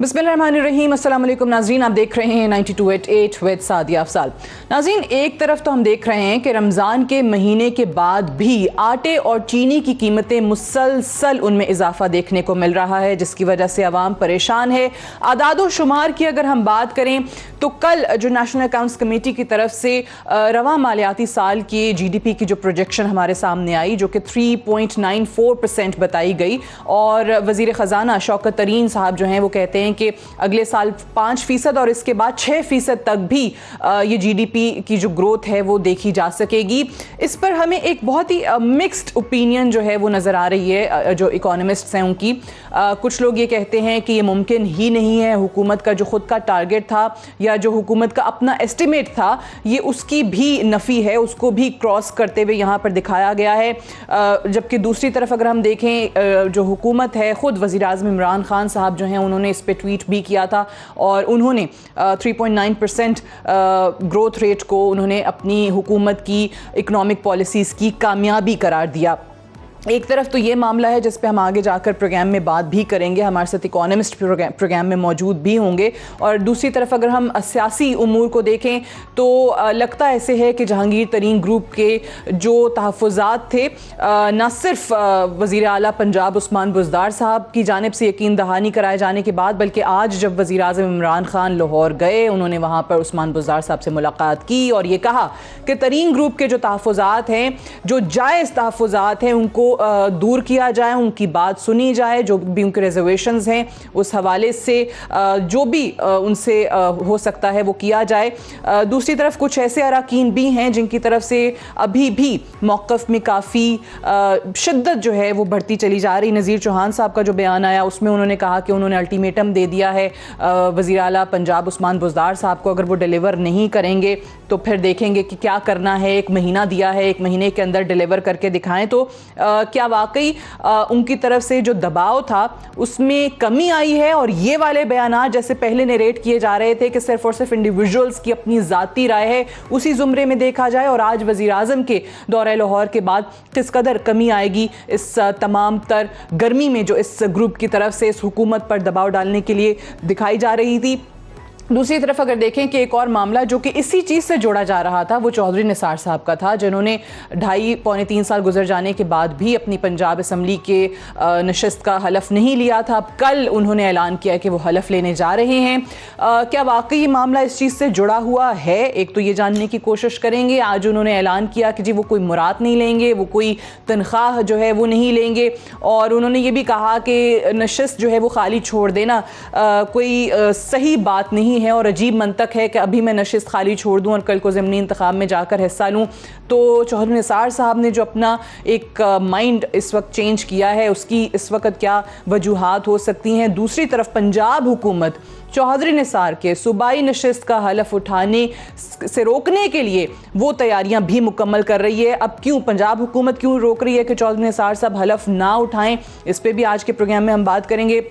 बिस्मिल्लाहिर्रहमानिर्रहीम। अस्सलाम वालेकुम नाज़रीन, आप देख रहे हैं 92.8 विद सादिया अफसाल। नाज़रीन, एक तरफ तो हम देख रहे हैं कि रमज़ान के महीने के बाद भी आटे और चीनी की कीमतें मुसलसल उनमें इजाफा देखने को मिल रहा है, जिसकी वजह से आवाम परेशान है। आदादो शुमार की अगर हम बात करें तो कल जो नेशनल अकाउंट्स कमेटी की तरफ से रवा मालियाती साल की GDP की जो प्रोजेक्शन हमारे सामने आई, जो कि 3.94% बताई गई, और वज़ीर ख़जाना शौकत तरीन साहब जो हैं वो कहते हैं कि अगले साल 5% और इसके बाद 6% तक भी ये GDP की जो ग्रोथ है वो देखी जा सकेगी। इस पर हमें एक बहुत ही मिक्स्ड ओपिनियन जो है वो नज़र आ रही है जो इकोनॉमिस्ट्स हैं उनकी। कुछ लोग ये कहते हैं कि ये मुमकिन ही नहीं है, हुकूमत का जो ख़ुद का टारगेट था या जो हुकूमत का अपना एस्टिमेट था ये उसकी भी नफ़ी है, उसको भी क्रॉस करते हुए यहाँ पर दिखाया गया है। जबकि दूसरी तरफ अगर हम देखें जो हुकूमत है, ख़ुद वज़ीर-ए-आज़म इमरान खान साहब जो हैं उन्होंने इस पे ट्वीट भी किया था और उन्होंने 3.9% ग्रोथ रेट को उन्होंने अपनी हुकूमत की इकोनॉमिक पॉलिसीज़ की कामयाबी करार दिया। एक तरफ तो ये मामला है जिस पे हम आगे जाकर प्रोग्राम में बात भी करेंगे, हमारे साथ इकोनॉमिस्ट प्रोग्राम में मौजूद भी होंगे, और दूसरी तरफ अगर हम सियासी उमूर को देखें तो लगता ऐसे है कि जहांगीर तरीन ग्रुप के जो तहफ़्फ़ुज़ात थे, न सिर्फ वज़ीर आला पंजाब उस्मान बुज़दार साहब की जानिब से यकीन दहानी कराए जाने के बाद, बल्कि आज जब वज़ीर-ए-आज़म इमरान खान लाहौर गए, उन्होंने वहाँ पर उस्मान बुज़दार साहब से मुलाकात की और ये कहा कि तरीन ग्रुप के जो तहफ़्फ़ुज़ात हैं, जो जायज़ तहफ़्फ़ुज़ात हैं, उनको दूर किया जाए, उनकी बात सुनी जाए, जो भी उनके रिजर्वेशंस हैं उस हवाले से जो भी उनसे हो सकता है वो किया जाए। दूसरी तरफ कुछ ऐसे अराकीन भी हैं जिनकी तरफ से अभी भी मौक़िफ़ में काफ़ी शिद्दत जो है वो बढ़ती चली जा रही। नज़ीर चौहान साहब का जो बयान आया उसमें उन्होंने कहा कि उन्होंने अल्टीमेटम दे दिया है वज़ीर आला पंजाब उस्मान बुज़दार साहब को, अगर वो डिलीवर नहीं करेंगे तो फिर देखेंगे कि क्या करना है। 1 महीना दिया है, 1 महीने के अंदर डिलीवर करके दिखाएं। तो क्या वाकई उनकी तरफ से जो दबाव था उसमें कमी आई है, और ये वाले बयानात जैसे पहले नरेट किए जा रहे थे कि सिर्फ और सिर्फ इंडिविजुअल्स की अपनी ज़ाती राय है, उसी ज़ुमरे में देखा जाए, और आज वज़ीर आज़म के दौरे लाहौर के बाद किस कदर कमी आएगी इस तमाम तर गर्मी में जो इस ग्रुप की तरफ से इस हुकूमत पर दबाव डालने के लिए दिखाई जा रही थी। दूसरी तरफ अगर देखें कि एक और मामला जो कि इसी चीज़ से जोड़ा जा रहा था वो चौधरी निसार साहब का था, जिन्होंने 2.5-3 साल गुजर जाने के बाद भी अपनी पंजाब असम्बली के नशिस्त का हलफ नहीं लिया था। अब कल उन्होंने ऐलान किया कि वो हलफ लेने जा रहे हैं। क्या वाकई ये मामला इस चीज़ से जुड़ा हुआ है? एक तो ये जानने की कोशिश करेंगे। आज उन्होंने ऐलान किया कि जी वो कोई मुराद नहीं लेंगे, वो कोई तनख्वाह जो है वो नहीं लेंगे, और उन्होंने ये भी कहा कि नशिस्त जो है वो खाली छोड़ देना कोई सही बात नहीं है, और अजीब मंतक है कि अभी मैं नशिस्त खाली छोड़ दूं और कल को ज़मीनी इंतखाब में जाकर हिस्सा लूं। तो चौधरी निसार साहब ने जो अपना एक माइंड इस वक्त चेंज किया है, उसकी इस वक्त क्या वजूहात हो सकती हैं? दूसरी तरफ पंजाब हुकूमत चौधरी निसार के सूबाई नशिस्त का हलफ उठाने से रोकने के लिए वो तैयारियां भी मुकम्मल कर रही है। अब क्यों पंजाब हुकूमत क्यों रोक रही है कि चौधरी निसार साहब हलफ ना उठाएं, इस पर भी आज के प्रोग्राम में हम बात करेंगे।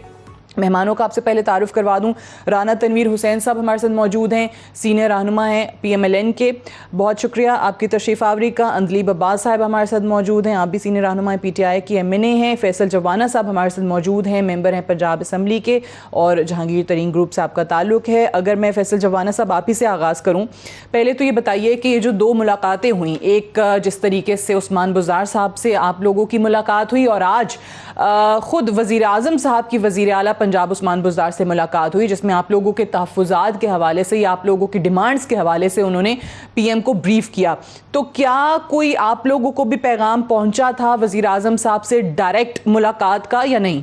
मेहमानों का आपसे पहले तारुफ करवा दूं, राना तनवीर हुसैन साहब हमारे साथ मौजूद हैं, सीनियर रहनुमा हैं PMLN के। बहुत शुक्रिया आपकी तशरीफ़ आवरी का। अंदलीब अब्बास साहब हमारे साथ मौजूद हैं, आप भी सीनियर रहनुमा PTI की MNA हैं। फैसल जवाना साहब हमारे साथ मौजूद हैं, मेंबर हैं पंजाब असम्बली के, और जहांगीर तरीन ग्रुप से आपका ताल्लुक़ है। अगर मैं फैसल जवाना साहब आप ही से आगाज़ करूँ, पहले तो ये बताइए कि ये जो 2 मुलाकातें हुई, एक जिस तरीके से उस्मान बुज़दार साहब से आप लोगों की मुलाकात हुई, और आज ख़ुद वज़ीर आज़म साहब की वज़ीर आला पंजाब उस्मान बुज़दार से मुलाकात हुई, जिसमें आप लोगों के तहफ़्फ़ुज़ात के हवाले से या आप लोगों की डिमांड्स के हवाले से उन्होंने PM को ब्रीफ किया। तो क्या कोई आप लोगों को भी पैगाम पहुंचा था वज़ीर आज़म साहब से डायरेक्ट मुलाकात का या नहीं?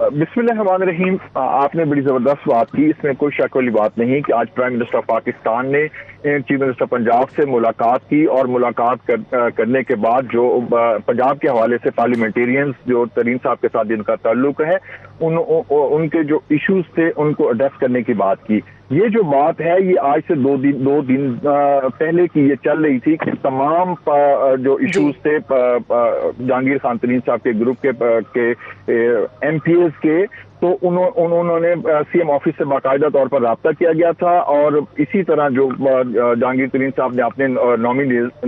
बिस्मिल्लाहिर्रहमानिर्रहीम, आपने बड़ी ज़बरदस्त बात की, इसमें कोई शक वाली बात नहीं कि आज प्राइम मिनिस्टर ऑफ पाकिस्तान ने चीफ मिनिस्टर पंजाब से मुलाकात की, और मुलाकात करने के बाद जो पंजाब के हवाले से पार्लियामेंटेरियंस जो तरीन साहब के साथ जिनका ताल्लुक है उनके जो इश्यूज थे उनको एड्रेस करने की बात की। ये जो बात है ये आज से दो दिन पहले की ये चल रही थी कि तमाम जो इश्यूज थे जहांगीर खान तरीन साहब के ग्रुप के MPs के, तो उन्होंने CM ऑफिस से बाकायदा तौर पर रब्ता किया गया था और इसी तरह जो जहांगीर तरीन साहब ने अपने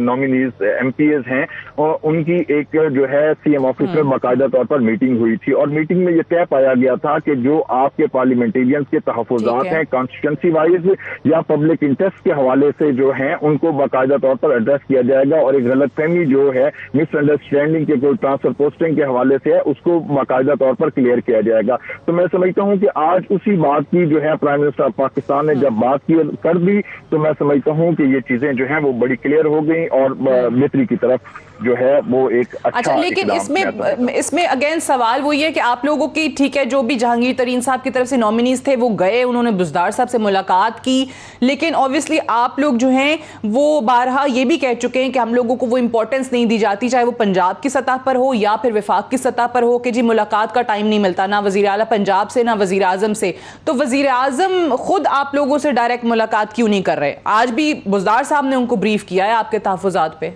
नॉमिनीज MPs हैं और उनकी एक जो है CM ऑफिस में बाकायदा तौर पर मीटिंग हुई थी और मीटिंग में ये तय पाया गया था कि जो आपके पार्लियामेंटेरियंस के तहफ़्फ़ुज़ात हैं कॉन्स्टिट्यूंसी वाइज या पब्लिक इंटरेस्ट के हवाले से जो हैं उनको बाकायदा तौर पर एड्रेस किया जाएगा और एक गलतफहमी जो है मिसअंडरस्टैंडिंग के कोई ट्रांसफर पोस्टिंग के हवाले से है उसको बाकायदा तौर पर क्लियर किया जाएगा। तो मैं समझता हूं कि आज उसी बात की जो है प्राइम मिनिस्टर पाकिस्तान ने जब बात कर दी तो मैं समझता हूं कि ये चीजें जो हैं वो बड़ी क्लियर हो गई और बेहतरी की तरफ जो है वो एक अच्छा लेकिन इसमें अगेन सवाल वो ये है कि आप लोगों की, ठीक है, जो भी जहांगीर तरीन साहब की तरफ से नॉमिनीज थे वो गए, उन्होंने बुज़दार साहब से मुलाकात की, लेकिन ऑब्वियसली आप लोग जो हैं वो बारहा ये भी कह चुके हैं कि हम लोगों को वो इंपॉर्टेंस नहीं दी जाती, चाहे वो पंजाब की सतह पर हो या फिर वफाक की सतह पर हो, कि जी मुलाकात का टाइम नहीं मिलता ना वज़ीर आला पंजाब से ना वज़ीर आज़म से। तो वज़ीर आज़म खुद आप लोगों से डायरेक्ट मुलाकात क्यों नहीं कर रहे? आज भी बुज़दार साहब ने उनको ब्रीफ किया है आपके तहफ़्फ़ुज़ात पे।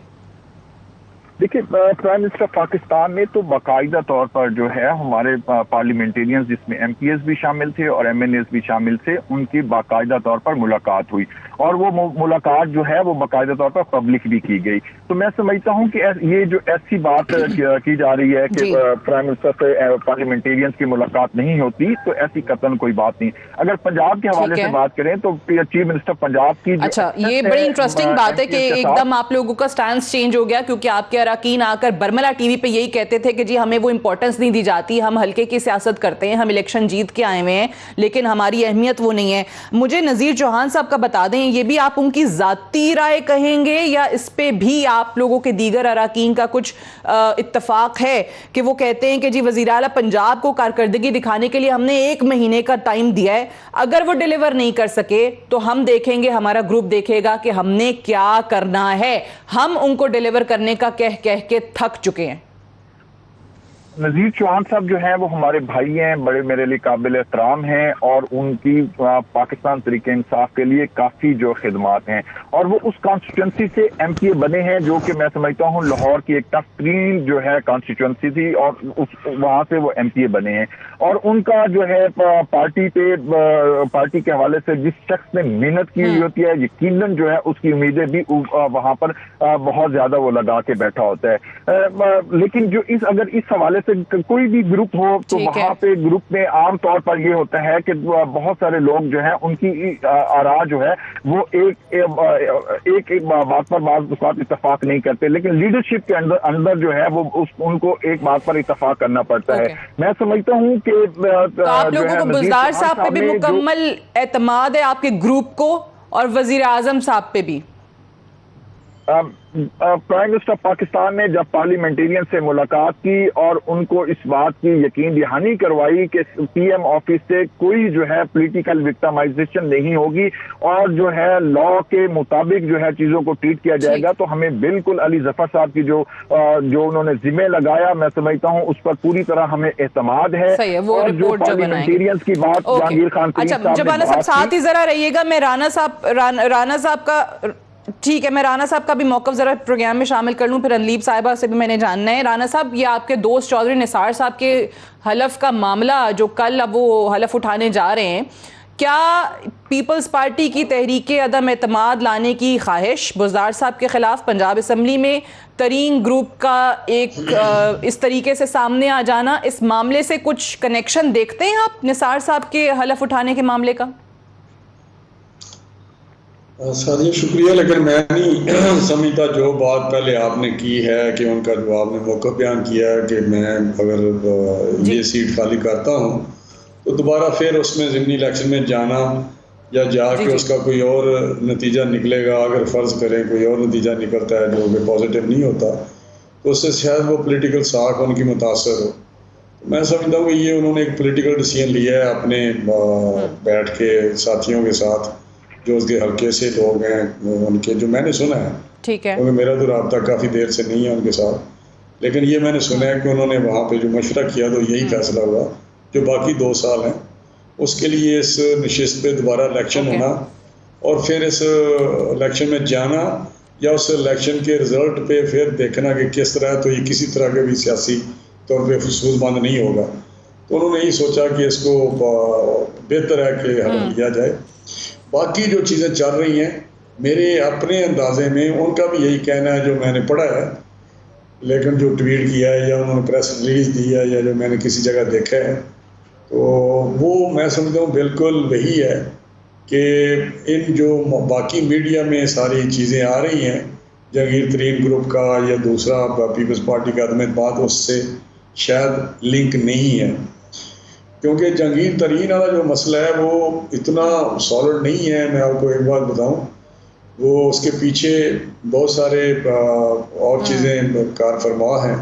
देखिए, प्राइम मिनिस्टर पाकिस्तान ने तो बाकायदा तौर पर जो है हमारे पार्लियामेंटेरियंस जिसमें MPs भी शामिल थे और MNAs भी शामिल थे, उनकी बाकायदा तौर पर मुलाकात हुई और वो मुलाकात जो है वो बाकायदा तौर पर पब्लिक भी की गई। तो मैं समझता हूं कि ये जो ऐसी बात की जा रही है कि प्राइम मिनिस्टर से पार्लियामेंटेरियंस की मुलाकात नहीं होती, तो ऐसी कतन कोई बात नहीं। अगर पंजाब के हवाले से बात करें तो चीफ मिनिस्टर पंजाब की अच्छा, ये बड़ी इंटरेस्टिंग बात है कि एकदम आप लोगों का स्टैंड चेंज हो गया, क्योंकि आपके अरकान आकर बरमला टीवी पे यही कहते थे कि जी हमें वो इंपॉर्टेंस नहीं दी जाती, हम हल्के की सियासत करते हैं, हम इलेक्शन जीत के आए हुए हैं, लेकिन हमारी अहमियत वो नहीं है। मुझे नज़ीर चौहान साहब का बता दें, ये भी आप उनकी जाती राय कहेंगे या इस पे भी आप लोगों के दीगर अरकान का कुछ इत्तफाक है कि वो कहते हैं कि जी वज़ीर आला पंजाब को कारकर्दगी दिखाने के लिए हमने 1 महीने का टाइम दिया है, अगर वो डिलीवर नहीं कर सके तो हम देखेंगे, हमारा ग्रुप देखेगा कि हमने क्या करना है, हम उनको डिलीवर करने का कह के थक चुके हैं। नज़ीर चौहान साहब जो हैं वो हमारे भाई हैं, बड़े मेरे लिए काबिल एहतराम हैं और उनकी पाकिस्तान तरीके इंसाफ के लिए काफ़ी जो खिदमात हैं और वो उस कॉन्स्टिट्यूंसी से MPA बने हैं जो कि मैं समझता हूँ लाहौर की एक टफ तरीन जो है कॉन्स्टिट्यूंसी थी और वहाँ से वो MPA बने हैं और उनका जो है पार्टी के हवाले से जिस शख्स ने मेहनत की हुई होती है, यकीनन जो है उसकी उम्मीदें भी वहाँ पर बहुत ज़्यादा वो लगा के बैठा होता है। लेकिन जो अगर इस हवाले कोई भी ग्रुप हो तो वहां पे ग्रुप में आम तौर पर ये होता है कि बहुत सारे लोग जो है उनकी आरा जो है वो एक बात पर बात इत्तेफाक नहीं करते, लेकिन लीडरशिप के अंदर जो है वो उनको एक बात पर इत्तेफाक करना पड़ता है। मैं समझता हूँ कि तो आप लोगों को बुज़दार साहब पे भी मुकम्मल एतमाद है, आपके ग्रुप को, और वजीर आजम साहब पे भी। प्राइम मिनिस्टर पाकिस्तान ने जब पार्लियामेंटेरियन से मुलाकात की और उनको इस बात की यकीन दहानी करवाई कि PM ऑफिस से कोई जो है पॉलिटिकल विक्टिमाइजेशन नहीं होगी और जो है लॉ के मुताबिक जो है चीजों को ट्रीट किया जाएगा, तो हमें बिल्कुल अली जफर साहब की जो उन्होंने जिम्मे लगाया, मैं समझता हूँ उस पर पूरी तरह हमें एतमाद है। और जो पार्लियामेंटेरियंस की बात जहांगीर खान साथ ही जरा रहिएगा, मैं राना साहब का, ठीक है, मैं राना साहब का भी मौक़िफ़ ज़रा प्रोग्राम में शामिल कर लूँ, फिर अनलीब साहिबा से भी मैंने जानना है। राना साहब, ये आपके दोस्त चौधरी निसार साहब के हलफ का मामला जो कल अब वो हलफ उठाने जा रहे हैं, क्या पीपल्स पार्टी की तहरीक अदम एतमाद लाने की ख्वाहिश बुज़दार साहब के ख़िलाफ़ पंजाब असम्बली में तरीन ग्रुप का एक इस तरीके से सामने आ जाना, इस मामले से कुछ कनेक्शन देखते हैं आप निसार साहब के हलफ उठाने के मामले का? सादिया शुक्रिया, लेकिन मैं नहीं समझता जो बात पहले आपने की है कि उनका जो आपने मौका बयान किया है कि मैं अगर ये सीट खाली करता हूँ तो दोबारा फिर उसमें ज़िमनी इलेक्शन में जाना या जाके उसका कोई और नतीजा निकलेगा, अगर फ़र्ज़ करें कोई और नतीजा निकलता है जो कि पॉजिटिव नहीं होता तो उससे शायद वो पॉलिटिकल साख उनकी मुतासर हो। मैं समझता हूँ कि ये उन्होंने एक पॉलिटिकल डिसीजन लिया है अपने बैठ के साथियों के साथ जो उसके हल्के से लोग हैं उनके, जो मैंने सुना है, ठीक है, क्योंकि मेरा तो रब्ता काफ़ी देर से नहीं है उनके साथ, लेकिन ये मैंने सुना है कि उन्होंने वहाँ पे जो मशवरा किया तो यही फैसला हुआ जो बाकी 2 साल हैं उसके लिए इस नशिस्त पे दोबारा इलेक्शन होना और फिर इस इलेक्शन में जाना या उस इलेक्शन के रिजल्ट पे फिर देखना कि किस तरह, तो ये किसी तरह के भी सियासी तौर पे फसूलमंद नहीं होगा। तो उन्होंने यही सोचा कि इसको बेहतर है कि हटा लिया जाए। बाकी जो चीज़ें चल रही हैं मेरे अपने अंदाजे में उनका भी यही कहना है जो मैंने पढ़ा है, लेकिन जो ट्वीट किया है या उन्होंने प्रेस रिलीज़ दी है या जो मैंने किसी जगह देखा है, तो वो मैं समझता हूँ बिल्कुल वही है कि इन जो बाकी मीडिया में सारी चीज़ें आ रही हैं, जहांगीर तरीन ग्रुप का या दूसरा पीपल्स पार्टी का अदम बात, उससे शायद लिंक नहीं है, क्योंकि जहांगीर तरीन वाला जो मसला है वो इतना सॉलिड नहीं है। मैं आपको एक बात बताऊं, वो उसके पीछे बहुत सारे और चीज़ें कार फरमा हैं।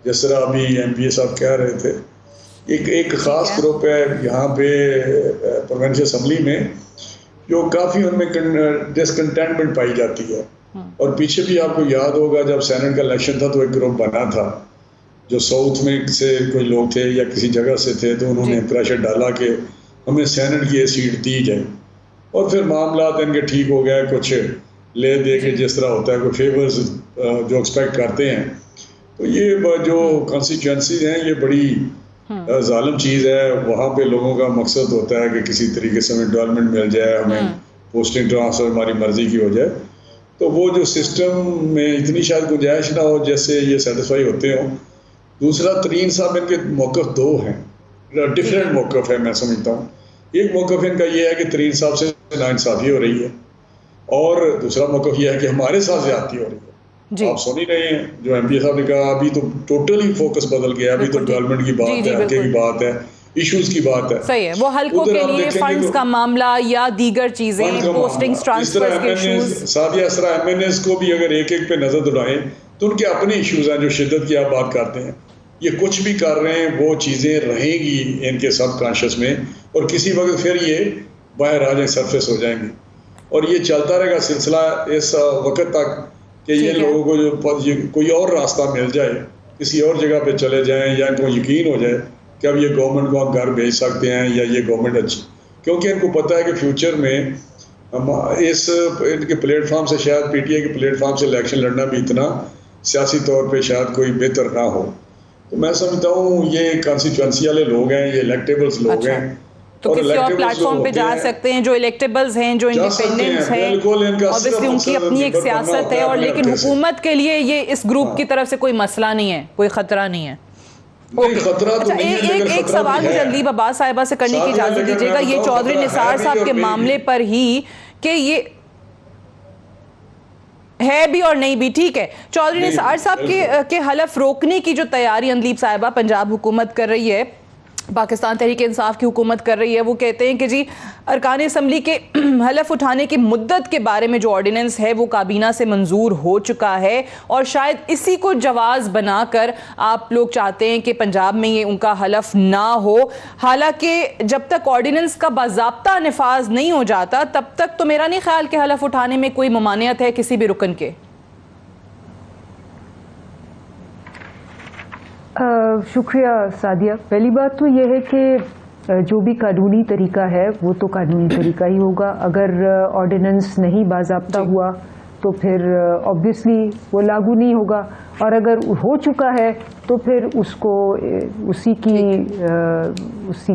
जिस तरह अभी MPA साहब कह रहे थे, एक ख़ास ग्रुप है यहाँ पे प्रोविंशियल असम्बली में जो काफ़ी उनमें डिसकंटेंटमेंट पाई जाती है। और पीछे भी आपको याद होगा जब सेनेट का इलेक्शन था तो एक ग्रुप बना था जो साउथ में से कोई लोग थे या किसी जगह से थे, तो उन्होंने प्रेशर डाला कि हमें सेनेट की ये सीट दी जाए, और फिर मामला इनके ठीक हो गया, कुछ ले दे के जिस तरह होता है कोई फेवर्स जो एक्सपेक्ट करते हैं। तो ये जो कॉन्स्टिट्यूंसीज हैं ये बड़ी जालिम चीज़ है। वहाँ पे लोगों का मकसद होता है कि किसी तरीके से हमें डेवलपमेंट मिल जाए, हमें पोस्टिंग ट्रांसफर हमारी मर्जी की हो जाए। तो वो जो सिस्टम में इतनी शायद गुंजाइश ना हो जैसे ये सेटिस्फाई होते हों। दूसरा, तरीन साहब इनके मौक़िफ़ दो हैं, डिफरेंट मौक़िफ़ है मैं समझता हूँ। एक मौक़िफ़ इनका ये है कि तरीन साहब से नाइंसाफ़ी हो रही है, और दूसरा मौक़िफ़ ये है कि हमारे साथ ज़्यादती हो रही है। आप सुन ही रहे हैं जो MPA साहब ने कहा, अभी तो टोटली फोकस बदल गया, अभी तो डेवलपमेंट की बात है, हल्के की बात है, इश्यूज की बात है। सही है, वो हल्कों के लिए फंड्स का मामला या दीगर चीजें, पोस्टिंग्स, ट्रांसफर्स के इश्यूज। सादिया असरा MNAs को भी अगर एक एक पे नजर दौड़ाएं तो उनके अपने इश्यूज हैं जो शिद्दत की आप बात करते हैं। ये कुछ भी कर रहे हैं वो चीज़ें रहेंगी इनके सब कॉन्शियस में, और किसी वक्त फिर ये बाहर आ जाए, सरफेस हो जाएंगे, और ये चलता रहेगा सिलसिला इस वक्त तक कि ये लोगों को जो कोई और रास्ता मिल जाए, किसी और जगह पे चले जाएं, या इनको यकीन हो जाए कि अब ये गवर्नमेंट को हम घर भेज सकते हैं या ये गवर्नमेंट अच्छी, क्योंकि इनको पता है कि फ्यूचर में इस इनके प्लेटफॉर्म से शायद PTI के प्लेटफॉर्म से इलेक्शन लड़ना भी इतना सियासी तौर पे शायद कोई बेहतर ना हो। तो मैं समझता हूँ ये कॉन्स्टिट्यूंसी वाले लोग हैं, ये इलेक्टेबल्स लोग हैं, तो किसी और प्लेटफॉर्म पे जा सकते हैं, जो इलेक्टेबल्स हैं, जो इंडिपेंडेंट्स हैं, ऑब्वियसली उनकी अपनी एक सियासत है, और लेकिन हुकूमत के लिए ये इस ग्रुप की तरफ से कोई मसला नहीं है, कोई खतरा नहीं है। अच्छा, एक सवाल मुझे अदलीब अब्बास साहिबा से करने की इजाजत दीजिएगा, ये चौधरी निसार साहब के मामले पर ही कि ये है भी और नहीं भी, ठीक है। चौधरी निसार साहब के हलफ रोकने की जो तैयारी अदलीब साहिबा पंजाब हुकूमत कर रही है, पाकिस्तान तहरीक इंसाफ की हुकूमत कर रही है, वो कहते हैं कि जी अरकान असम्बली के हलफ उठाने की मुद्दत के बारे में जो ऑर्डिनेंस है वो काबीना से मंजूर हो चुका है, और शायद इसी को जवाज़ बनाकर आप लोग चाहते हैं कि पंजाब में ये उनका हलफ ना हो। हालांकि जब तक ऑर्डिनेंस का बाज़ाब्ता नफाज नहीं हो जाता तब तक तो मेरा नहीं ख्याल कि हलफ उठाने में कोई ममानियत है किसी भी रुकन के। शुक्रिया सादिया। पहली बात तो ये है कि जो भी कानूनी तरीका है वो तो कानूनी तरीका ही होगा। अगर ऑर्डिनेंस नहीं बाज़ाब्ता हुआ तो फिर ऑब्वियसली वो लागू नहीं होगा, और अगर हो चुका है तो फिर उसको उसी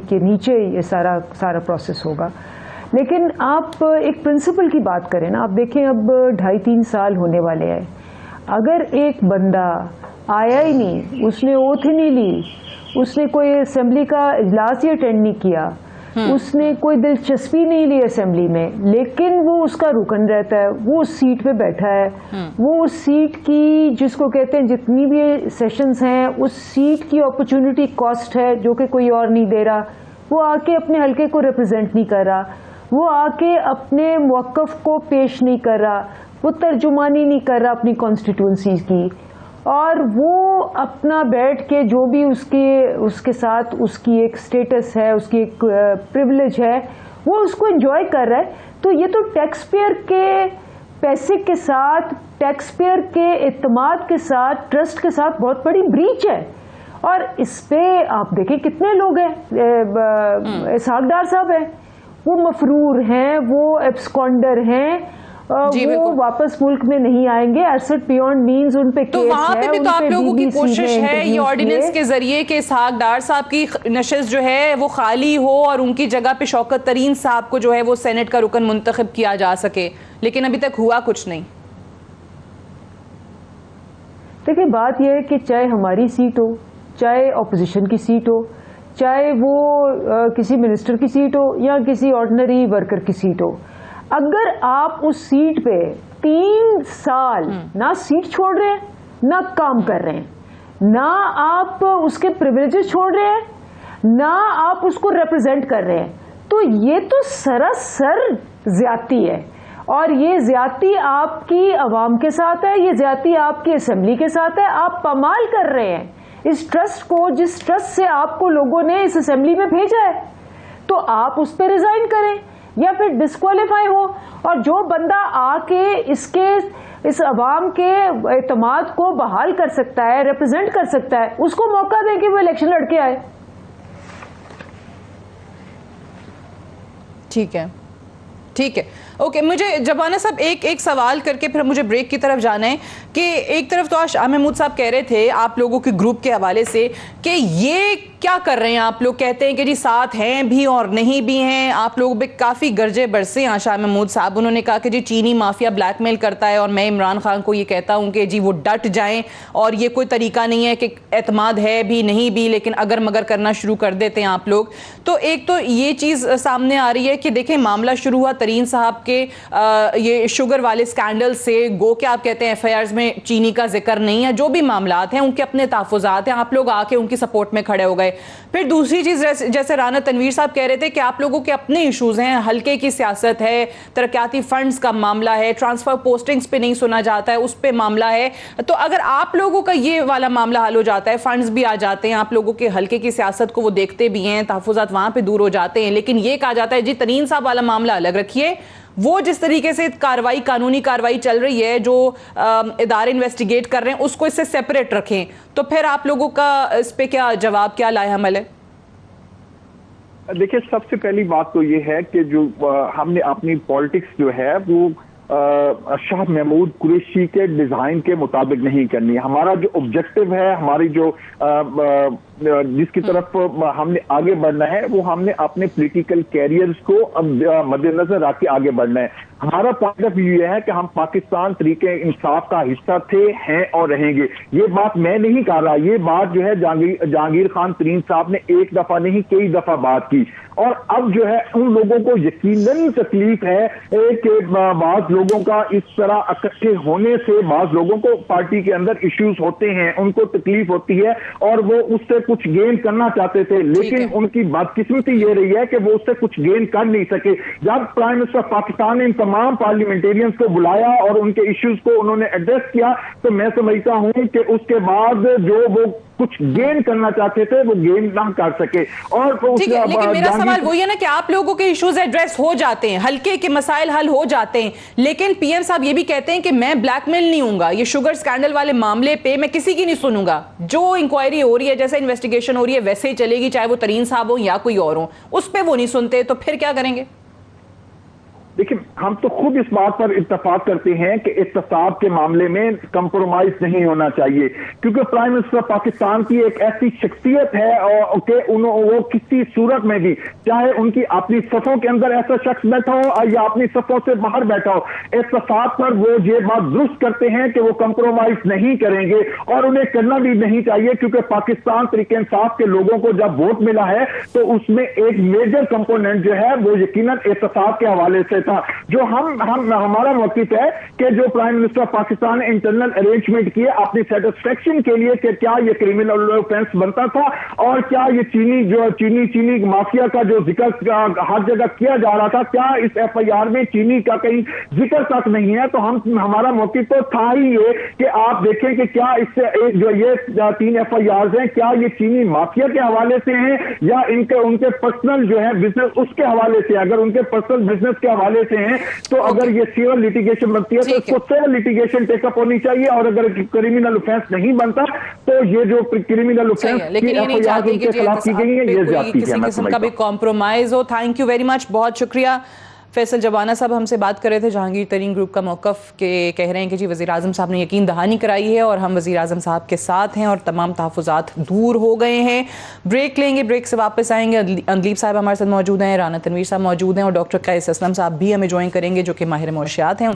के नीचे ये सारा प्रोसेस होगा। लेकिन आप एक प्रिंसिपल की बात करें ना, आप देखें अब 2.5-3 साल होने वाले हैं। अगर एक बंदा आया ही नहीं, उसने ओथ ही नहीं ली, उसने कोई असेंबली का इजलास ही अटेंड नहीं किया, उसने कोई दिलचस्पी नहीं ली असेंबली में, लेकिन वो उसका रुकन रहता है, वो उस सीट पे बैठा है, वो उस सीट की जिसको कहते हैं जितनी भी सेशंस हैं उस सीट की अपॉर्चुनिटी कॉस्ट है जो कि कोई और नहीं दे रहा। वो आके अपने हलके को रिप्रेजेंट नहीं कर रहा, वो आके अपने मौक़िफ़ को पेश नहीं कर रहा, वो तर्जुमानी नहीं कर रहा अपनी कॉन्स्टिट्यूंसी की, और वो अपना बैठ के जो भी उसके साथ उसकी एक स्टेटस है, उसकी एक प्रिविलेज है, वो उसको एंजॉय कर रहा है। तो ये तो टैक्स पेयर के पैसे के साथ, टैक्स पेयर के एतमाद के साथ, ट्रस्ट के साथ बहुत बड़ी ब्रीच है। और इस पे आप देखें कितने लोग हैं, इसहाक डार साहब हैं, वो मफरूर हैं, वो एब्सकॉन्डर हैं, वो वापस मुल्क में नहीं आएंगे, एसेट बियॉन्ड मींस उन पे केस है। तो वहां पे भी तो आप लोगों की कोशिश है ये ऑर्डिनेंस के जरिए कि इसहाक डार साहब की नशिस्त जो है वो खाली हो और उनकी जगह पे शौकत तरीन साहब को जो है वो सेनेट का रुकन मुंतखब किया जा सके, लेकिन अभी तक हुआ कुछ नहीं। देखिए बात यह है कि चाहे हमारी सीट हो, चाहे ऑपोजिशन की सीट हो, चाहे वो किसी मिनिस्टर की सीट हो या किसी ऑर्डिनरी वर्कर की सीट हो, अगर आप उस सीट पे 3 साल ना सीट छोड़ रहे हैं, ना काम कर रहे हैं, ना आप उसके प्रिविलेजेस छोड़ रहे हैं, ना आप उसको रिप्रेजेंट कर रहे हैं, तो ये तो सरासर ज्यादती है। और ये ज्यादती आपकी आवाम के साथ है, ये ज्यादती आपकी असेंबली के साथ है। आप पामाल कर रहे हैं इस ट्रस्ट को, जिस ट्रस्ट से आपको लोगों ने इस असेंबली में भेजा है, तो आप उस पर रिजाइन करें या फिर डिस्क्वालीफाई हो। और जो बंदा आके इस अवाम के एतमाद को बहाल कर सकता है, रिप्रेजेंट कर सकता है, उसको मौका दें कि वो इलेक्शन लड़के आए। ठीक है, ठीक है, ओके। मुझे जबाना साहब एक सवाल करके फिर मुझे ब्रेक की तरफ जाना है कि एक तरफ तो आज शाह महमूद साहब कह रहे थे आप लोगों के ग्रुप के हवाले से कि ये क्या कर रहे हैं, आप लोग कहते हैं कि जी साथ हैं भी और नहीं भी हैं, आप लोगों पे काफ़ी गर्जे बरसे हैं शाह महमूद साहब। उन्होंने कहा कि जी चीनी माफिया ब्लैकमेल करता है और मैं इमरान खान को ये कहता हूँ कि जी वो डट जाएं और ये कोई तरीका नहीं है कि एतमाद है भी नहीं भी, लेकिन अगर मगर करना शुरू कर देते हैं आप लोग। तो एक तो ये चीज़ सामने आ रही है कि देखें मामला शुरू हुआ तरीन साहब के ये शुगर वाले स्कैंडल से, गो के आप कहते हैं एफआईआर्स में चीनी का जिक्र नहीं है, जो भी मामलात हैं उनके अपने तहफ़्फ़ुज़ात हैं, आप लोग आके उनकी सपोर्ट में खड़े हो गए। फिर दूसरी चीज़ जैसे राना तनवीर साहब कह रहे थे कि आप लोगों के अपने इश्यूज़ हैं, हल्के की सियासत है, तरक्याती फंड्स का मामला है, ट्रांसफ़र पोस्टिंग्स पे नहीं सुना जाता है, उस पर मामला है। तो अगर आप लोगों का ये वाला मामला हल हो जाता है, फंड्स भी आ जाते हैं, आप लोगों के हल्के की सियासत को वो देखते भी हैं, तहफ़्फ़ुज़ात वहाँ पर दूर हो जाते हैं, लेकिन ये कहा जाता है जी तरीन साहब वाला मामला अलग रखिए, वो जिस तरीके से कार्रवाई, कानूनी कार्रवाई चल रही है, जो इदारे इन्वेस्टिगेट कर रहे हैं, उसको इससे सेपरेट रखें। तो फिर आप लोगों का इस पे क्या जवाब, क्या लाए हमल है? देखिए सबसे पहली बात तो ये है कि जो हमने अपनी पॉलिटिक्स जो है वो शाह महमूद कुरैशी के डिजाइन के मुताबिक नहीं करनी है। हमारा जो ऑब्जेक्टिव है, हमारी जो जिसकी तरफ हमने आगे बढ़ना है, वो हमने अपने पॉलिटिकल कैरियर्स को मद्देनजर रख के आगे बढ़ना है। हमारा पॉइंट ऑफ व्यू यह है कि हम पाकिस्तान तरीके इंसाफ का हिस्सा थे, हैं और रहेंगे। ये बात मैं नहीं कर रहा, ये बात जो है जहांगीर खान तरीन साहब ने एक दफा नहीं कई दफा बात की। और अब जो है उन लोगों को यकीनन तकलीफ है कि बाज लोगों का इस तरह इकट्ठे होने से बाज लोगों को पार्टी के अंदर इश्यूज होते हैं, उनको तकलीफ होती है और वो उससे कुछ गेन करना चाहते थे, लेकिन उनकी बदकिस्मती ये रही है कि वो उससे कुछ गेन कर नहीं सके। जब प्राइम मिनिस्टर पाकिस्तान ने इन तमाम पार्लियामेंटेरियंस को बुलाया और उनके इश्यूज को उन्होंने एड्रेस किया, तो मैं समझता हूं कि उसके बाद जो वो कुछ गेन करना चाहते थे वो गेन ना कर सके। और ठीक है, लेकिन मेरा सवाल वही है ना कि आप लोगों के इश्यूज एड्रेस हो जाते हैं, हल्के के मसाइल हल हो जाते हैं, लेकिन पीएम साहब ये भी कहते हैं कि मैं ब्लैकमेल नहीं हूंगा, ये शुगर स्कैंडल वाले मामले पे मैं किसी की नहीं सुनूंगा, जो इंक्वायरी हो रही है, जैसे इन्वेस्टिगेशन हो रही है वैसे ही चलेगी, चाहे वो तरीन साहब हो या कोई और हो, उस पर वो नहीं सुनते, तो फिर क्या करेंगे? देखिए हम तो खुद इस बात पर इत्तेफाक करते हैं कि इत्तेसाब के मामले में कंप्रोमाइज नहीं होना चाहिए, क्योंकि प्राइम मिनिस्टर पाकिस्तान की एक ऐसी शख्सियत है कि वो किसी सूरत में भी, चाहे उनकी अपनी सफ़ों के अंदर ऐसा शख्स बैठा हो या अपनी सफ़ों से बाहर बैठा हो, इत्तेसाब पर वो ये बात दुरुस्त करते हैं कि वो कंप्रोमाइज नहीं करेंगे और उन्हें करना भी नहीं चाहिए, क्योंकि पाकिस्तान तरीके इंसाफ के लोगों को जब वोट मिला है तो उसमें एक मेजर कंपोनेंट जो है वो यकीनन इत्तेसाब के हवाले से था। जो हमारा मौक़िफ़ है कि जो प्राइम मिनिस्टर पाकिस्तान ने इंटरनल अरेंजमेंट किए अपनी सेटिस्फेक्शन के लिए कि क्या ये क्रिमिनल ऑफेंस बनता था और क्या ये चीनी माफिया का जो जिक्र हर जगह किया जा रहा था, क्या इस एफआईआर में चीनी का कहीं जिक्र तक नहीं है। तो हमारा मौक़िफ़ तो था ही ये कि आप देखें कि क्या इससे जो ये 3 एफआईआर हैं, क्या ये चीनी माफिया के हवाले से हैं या उनके पर्सनल जो है बिजनेस उसके हवाले से। अगर उनके पर्सनल बिजनेस के हवाले से हैं तो अगर ये सिविल लिटिगेशन बनती है तो इसको सिविल लिटिगेशन टेकअप होनी चाहिए, और अगर क्रिमिनल ऑफेंस नहीं बनता तो ये जो क्रिमिनल ऑफेंस लेकिन ये नहीं चाहती कि खिलाफ की गई है ये ज्यादती किसी किस्म का भी कॉम्प्रोमाइज हो। थैंक यू वेरी मच, बहुत शुक्रिया। फैसल जवाना साहब हमसे बात कर रहे थे जहांगीर तरीन ग्रुप का मौक़िफ़ के, कह रहे हैं कि जी वज़ीर आज़म साहब ने यकीन दहानी कराई है और हम वज़ीर आज़म साहब के साथ हैं और तमाम तहफ़्फ़ुज़ात दूर हो गए हैं। ब्रेक लेंगे, ब्रेक से वापस आएंगे। अंदलीब साहब हमारे साथ मौजूद हैं, राना तनवीर साहब मौजूद हैं और डॉक्टर कैस असलम साहब भी हमें ज्वाइन करेंगे जो कि माहिर मौशियात हैं।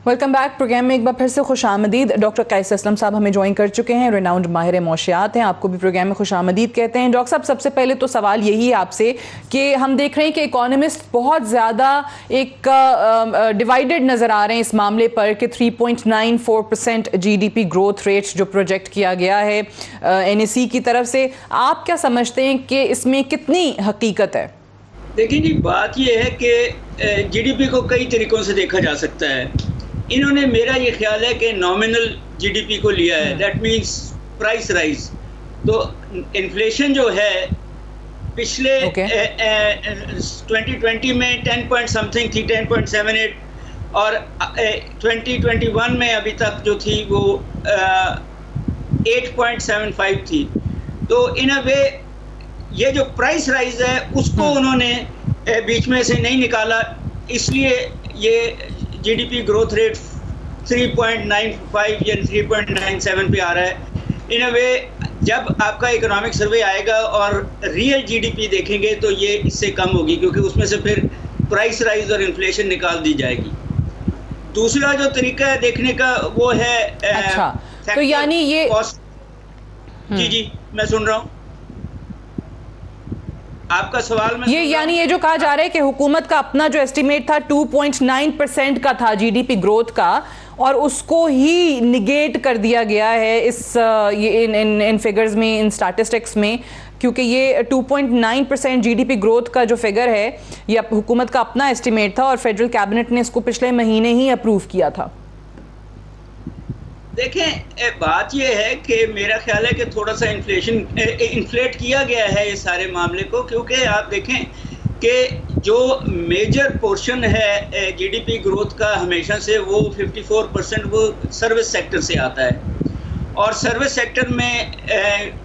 Welcome back. प्रोग्राम में एक बार फिर से खुश आमदीद। डॉक्टर कैस असलम साहब हमें ज्वाइन कर चुके हैं, रिनाउंड माहिर मौशियात हैं, आपको भी प्रोग्राम में खुश आमदीद कहते हैं। डॉक्टर साहब सबसे पहले तो सवाल यही है आपसे कि हम देख रहे हैं कि इकोनॉमिस्ट बहुत ज़्यादा एक डिवाइडेड नज़र आ रहे हैं इस मामले पर कि 3.94% GDP ग्रोथ रेट जो प्रोजेक्ट किया गया है NSE की तरफ से, आप क्या समझते हैं कि इसमें कितनी हकीकत है? देखिए जी, बात यह है कि GDP को कई तरीक़ों से देखा जा सकता है। इन्होंने, मेरा ये ख्याल है कि नॉमिनल GDP को लिया है, दैट मीन्स प्राइस राइज। तो इन्फ्लेशन जो है पिछले 2020 में 10 पॉइंट समथिंग थी, 10.78, और 2021 में अभी तक जो थी वो 8.75 थी। तो इन अ वे ये जो प्राइस राइज है उसको उन्होंने बीच में से नहीं निकाला, इसलिए ये GDP ग्रोथ रेट 3.95 या 3.97 पे आ रहा है। इन अ वे जब आपका इकोनॉमिक सर्वे आएगा और रियल GDP देखेंगे तो ये इससे कम होगी, क्योंकि उसमें से फिर प्राइस राइज और इन्फ्लेशन निकाल दी जाएगी। दूसरा जो तरीका है देखने का वो है अच्छा, तो यानी ये जी मैं सुन रहा हूँ आपका सवाल में। यानी ये जो कहा जा रहा है कि हुकूमत का अपना जो एस्टिमेट था 2.9% का था GDP ग्रोथ का, और उसको ही निगेट कर दिया गया है इन फिगर्स में, इन स्टैटिस्टिक्स में, क्योंकि ये 2.9% GDP ग्रोथ का जो फिगर है ये हुकूमत का अपना एस्टिमेट था और फेडरल कैबिनेट ने इसको पिछले महीने ही अप्रूव किया था। देखें, बात यह है कि मेरा ख्याल है कि थोड़ा सा इन्फ्लेट किया गया है इस सारे मामले को, क्योंकि आप देखें कि जो मेजर पोर्शन है GDP ग्रोथ का हमेशा से वो 54% वो सर्विस सेक्टर से आता है, और सर्विस सेक्टर में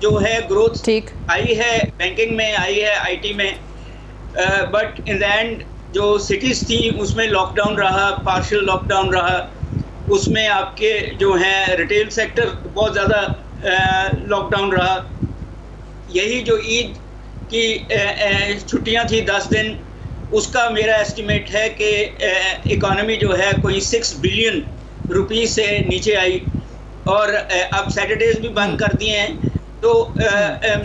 जो है ग्रोथ आई है, बैंकिंग में आई है, IT में, बट इन द एंड जो सिटीज़ थी उसमें लॉकडाउन रहा, पार्शियल लॉकडाउन रहा, उसमें आपके जो हैं रिटेल सेक्टर बहुत ज़्यादा लॉकडाउन रहा। यही जो ईद की छुट्टियां थी 10 दिन, उसका मेरा एस्टिमेट है कि इकॉनमी जो है कोई 6 बिलियन रुपीस से नीचे आई, और अब सैटरडेज भी बंद कर दिए हैं, तो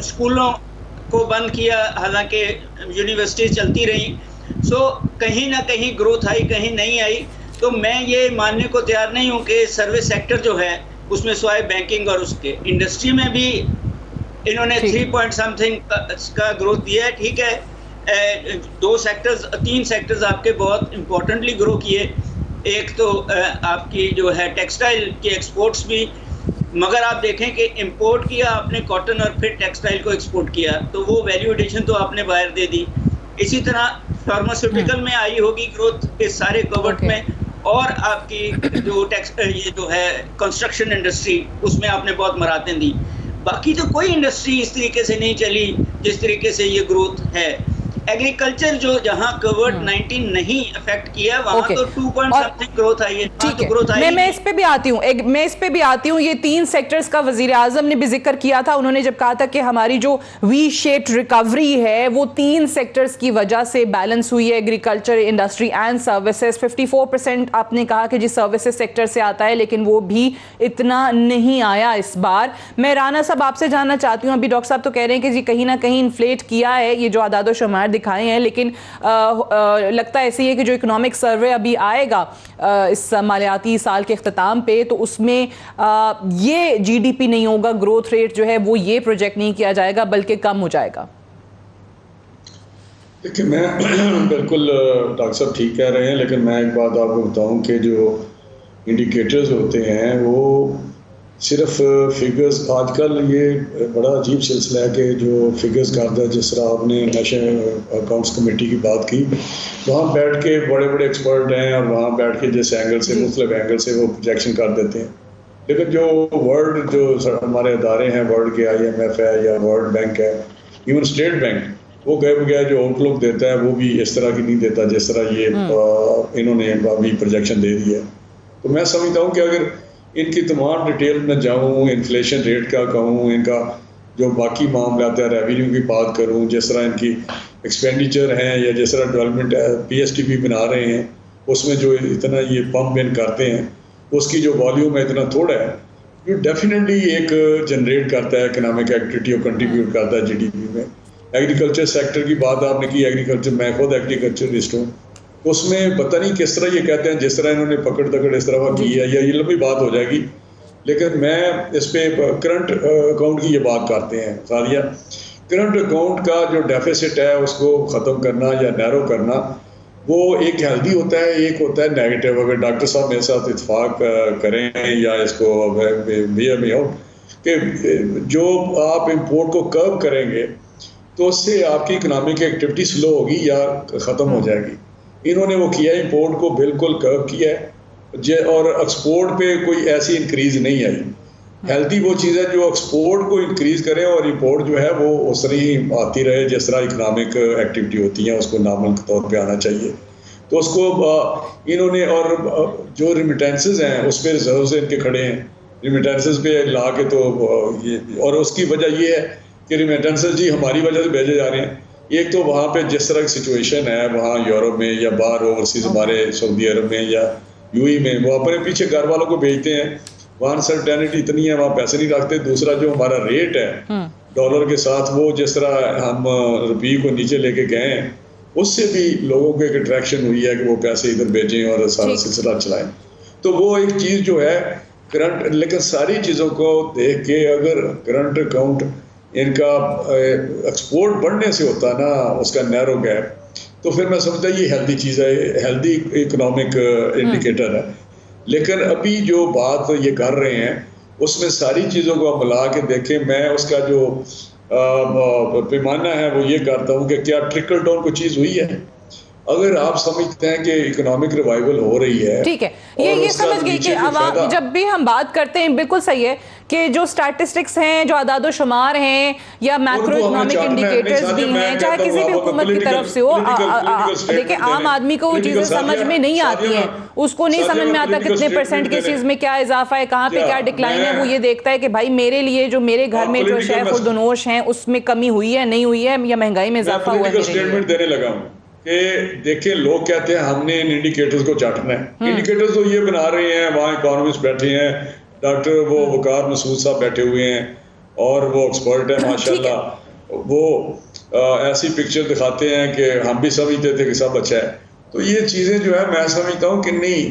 स्कूलों को बंद किया, हालांकि यूनिवर्सिटीज़ चलती रहीं। सो कहीं ना कहीं ग्रोथ आई, कहीं नहीं आई। तो मैं ये मानने को तैयार नहीं हूँ कि सर्विस सेक्टर जो है उसमें स्वाय बैंकिंग और उसके इंडस्ट्री में भी इन्होंने 3 पॉइंट समथिंग का ग्रोथ दिया है। ठीक है, 3 सेक्टर्स आपके बहुत इम्पोर्टेंटली ग्रो किए। एक तो आपकी जो है टेक्सटाइल के एक्सपोर्ट्स भी, मगर आप देखें कि इंपोर्ट किया आपने कॉटन और फिर टेक्सटाइल को एक्सपोर्ट किया, तो वो वैल्यू एडिशन तो आपने बाहर दे दी। इसी तरह फार्मास्यूटिकल में आई होगी ग्रोथ इस सारे कवर्ट में, और आपकी जो ये जो है कंस्ट्रक्शन इंडस्ट्री, उसमें आपने बहुत मरातें दी। बाकी तो कोई इंडस्ट्री इस तरीके से नहीं चली जिस तरीके से ये ग्रोथ है। एग्रीकल्चर जो जहां कोविड-19 नहीं अफेक्ट किया, वहां तो 2 पॉइंट समथिंग ग्रोथ आई है। ठीक है, मैं इस पे भी आती हूँ। ये 3 सेक्टर्स का वजीर आजम ने भी जिक्र किया था। उन्होंने जब कहा था कि हमारी जो वी शेप्ड रिकवरी है वो 3 सेक्टर्स की वजह से बैलेंस हुई है, एग्रीकल्चर, इंडस्ट्री एंड सर्विसेज। 54% आपने कहा कि जी सर्विसेज सेक्टर से आता है, लेकिन वो भी इतना नहीं आया इस बार। मैं राना साहब आपसे जानना चाहती हूँ, अभी डॉक्टर साहब तो कह रहे हैं कि जी कहीं ना कहीं इन्फ्लेट किया है, ये जो आदाद शुमार दिखाए हैं, लेकिन लगता ऐसे ही है कि जो इकोनॉमिक सर्वे अभी आएगा इस मालियाती साल के अख्ताम पे, तो उसमें ये GDP नहीं होगा, ग्रोथ रेट जो है वो ये प्रोजेक्ट नहीं किया जाएगा बल्कि कम हो जाएगा। देखिए, मैं बिल्कुल डॉक्टर साहब ठीक कह रहे हैं, लेकिन मैं एक बात आपको बताऊं कि जो इंडिकेटर्स होते हैं वो सिर्फ फिगर्स, आजकल ये बड़ा अजीब सिलसिला है कि जो फिगर्स करता है, जिस तरह आपने नेशनल अकाउंट्स कमेटी की बात की, वहाँ बैठ के बड़े बड़े एक्सपर्ट हैं और वहाँ बैठ के जिस एंगल से, मुख्तलिफ एंगल से वो प्रोजेक्शन कर देते हैं। लेकिन जो वर्ल्ड, जो हमारे इदारे हैं, वर्ल्ड के IMF है या वर्ल्ड बैंक है, इवन स्टेट बैंक, वो गए बगैर जो आउटलुक देता है वो भी इस तरह की नहीं देता जिस तरह ये इन्होंने अभी प्रोजेक्शन दे दी है। तो मैं समझता हूँ कि अगर इनकी तमाम डिटेल में जाऊँ, इन्फ्लेशन रेट का कहूँ, इनका जो बाकी मामला है, रेवेन्यू की बात करूँ, जिस तरह इनकी एक्सपेंडिचर हैं या जिस तरह डेवलपमेंट PSTP बना रहे हैं, उसमें जो इतना ये पम्प इन करते हैं, उसकी जो वॉल्यूम है इतना थोड़ा है, ये डेफिनेटली एक जनरेट करता है इकोनॉमिक एक्टिविटी और कंट्रीब्यूट करता है GDP में। एग्रीकल्चर सेक्टर की बात आपने की, एग्रीकल्चर, मैं खुद एग्रीकल्चरिस्ट हूँ, उसमें पता नहीं किस तरह ये कहते हैं, जिस तरह इन्होंने पकड़ दकड़ इस तरह की है, या ये लंबी बात हो जाएगी, लेकिन मैं इस पे करंट अकाउंट की ये बात करते हैं सारिया। करंट अकाउंट का जो डेफिसिट है उसको ख़त्म करना या नैरो करना, वो एक हेल्दी होता है, एक होता है नेगेटिव। अगर डॉक्टर साहब मेरे साथ इत्तेफाक करें या इसको बियर में आउट कि जो आप इम्पोर्ट को कर्व करेंगे तो उससे आपकी इकोनॉमिक एक्टिविटी स्लो होगी या ख़त्म हो जाएगी। इन्होंने वो किया, इम्पोर्ट को बिल्कुल कर्व किया है और एक्सपोर्ट पे कोई ऐसी इंक्रीज़ नहीं आई। हेल्दी वो चीज़ है जो एक्सपोर्ट को इंक्रीज़ करे और इम्पोर्ट जो है वो उस तरह ही आती रहे जिस तरह इकोनॉमिक एक्टिविटी होती है, उसको नॉर्मल तौर पे आना चाहिए। तो उसको इन्होंने, और जो रिमिटेंसेस हैं उस पर रिजर्व इनके खड़े हैं, रिमिटेंसेस पे ला के, तो ये, और उसकी वजह ये है कि रिमिटेंसेस जी हमारी वजह से भेजे जा रहे हैं। एक तो वहाँ पे जिस तरह की सिचुएशन है वहाँ यूरोप में या बाहर ओवरसीज हमारे सऊदी अरब में या UAE में, वो अपने पीछे घर वालों को भेजते हैं, वहाँ अनसर्टेनिटी इतनी है, वहाँ पैसे नहीं रखते। दूसरा जो हमारा रेट है डॉलर के साथ, वो जिस तरह हम रुपये को नीचे लेके गए हैं, उससे भी लोगों को एक अट्रैक्शन हुई है कि वो पैसे इधर भेजें और सारा सिलसिला चलाएं। तो वो एक चीज़ जो है करंट, लेकिन सारी चीज़ों को देख के अगर करंट अकाउंट इनका एक्सपोर्ट बढ़ने से होता ना, उसका नैरो गैप, तो फिर मैं समझता ये हेल्दी चीज़ है, हेल्दी इकोनॉमिक इंडिकेटर है। लेकिन अभी जो बात ये कर रहे हैं उसमें सारी चीज़ों को आप मिला के देखें, मैं उसका जो पैमाना है वो ये करता हूँ कि क्या ट्रिकल डाउन कोई चीज़ हुई है। अगर आप समझते हैं कि इकोनॉमिक रिवाइवल हो रही है, ठीक है, ये समझ गई कि आवाम, जब भी हम बात करते हैं, बिल्कुल सही है कि जो स्टैटिस्टिक्स हैं, जो आदादो शुमार हैं या मैक्रो इकोनॉमिक इंडिकेटर्स भी हैं, चाहे किसी भी हुकूमत की तरफ से हो, देखिए आम आदमी को वो चीज़ें समझ में नहीं आती हैं, उसको नहीं समझ में आता कितने परसेंट किस चीज़ में क्या इजाफा है, कहाँ पे क्या डिक्लाइन है। वो ये देखता है कि भाई मेरे लिए जो मेरे घर में जो शय खुर्दनोश हैं उसमें कमी हुई है, नहीं हुई है, या महंगाई में इजाफा हुआ है। स्टेटमेंट देने लगा हूँ कि देखिए, लोग कहते हैं हमने इन इंडिकेटर्स को चाटना है। इंडिकेटर्स तो ये बना रहे हैं, वहाँ इकोनॉमिस्ट बैठे हैं, डॉक्टर वो वकार मसूद साहब बैठे हुए हैं और वो एक्सपर्ट है माशाल्लाह, वो ऐसी पिक्चर दिखाते हैं कि हम भी समझते थे कि सब अच्छा है। तो ये चीज़ें जो है मैं समझता हूँ कि नहीं,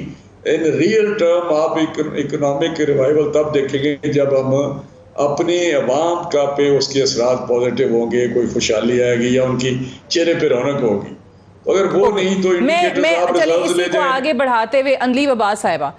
इन रियल टर्म आप इकोनॉमिक रिवाइवल तब देखेंगे जब हम अपने अवाम का पे उसके असरात पॉजिटिव होंगे, कोई खुशहाली आएगी या उनकी चेहरे पे रौनक होगी। अगर वो नहीं तो चलिए इसी को आगे बढ़ाते हुए अंदली अब्बास साहिबा,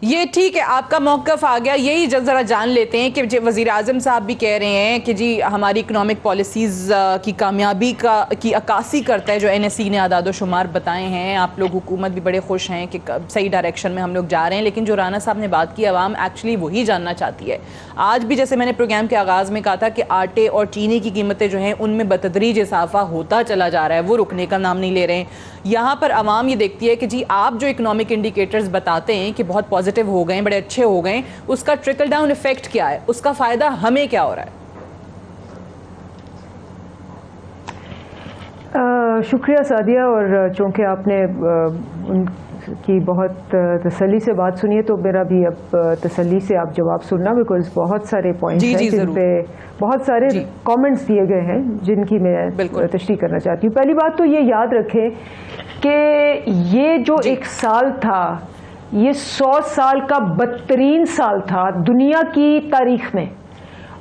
ये ठीक है, आपका मौक़िफ़ आ गया, यही ज़रा जान लेते हैं कि वज़ीर आज़म साहब भी कह रहे हैं कि जी हमारी इकोनॉमिक पॉलिसीज़ की कामयाबी की अक्कासी करता है जो NSE ने आदाद शुमार बताए हैं। आप लोग हुकूमत भी बड़े खुश हैं कि सही डायरेक्शन में हम लोग जा रहे हैं, लेकिन जो राना साहब ने बात की, आवाम एक्चुअली वही जानना चाहती है। आज भी जैसे मैंने प्रोग्राम के आगाज़ में कहा था कि आटे और चीनी की कीमतें जो हैं उनमें बतदरीज इजाफा होता चला जा रहा है, वो रुकने का नाम नहीं ले रहे हैं। यहाँ पर आवाम ये देखती है कि जी आप जो इकोनॉमिक इंडिकेटर्स बताते हैं कि बहुत पॉजिटिव हो गए, बड़े अच्छे हो गए, उसका ट्रिकल डाउन इफेक्ट क्या है, उसका फ़ायदा हमें क्या हो रहा है? शुक्रिया सादिया, और चूँकि आपने उनकी बहुत तसल्ली से बात सुनी है तो मेरा भी अब तसल्ली से आप जवाब सुनना, बिकॉज बहुत सारे पॉइंट्स हैं जिन पे बहुत सारे कमेंट्स दिए गए हैं जिनकी मैं तशरीह करना चाहती हूँ। पहली बात तो ये याद रखें कि ये जो एक साल था, ये 100 साल का बदतरीन साल था दुनिया की तारीख में,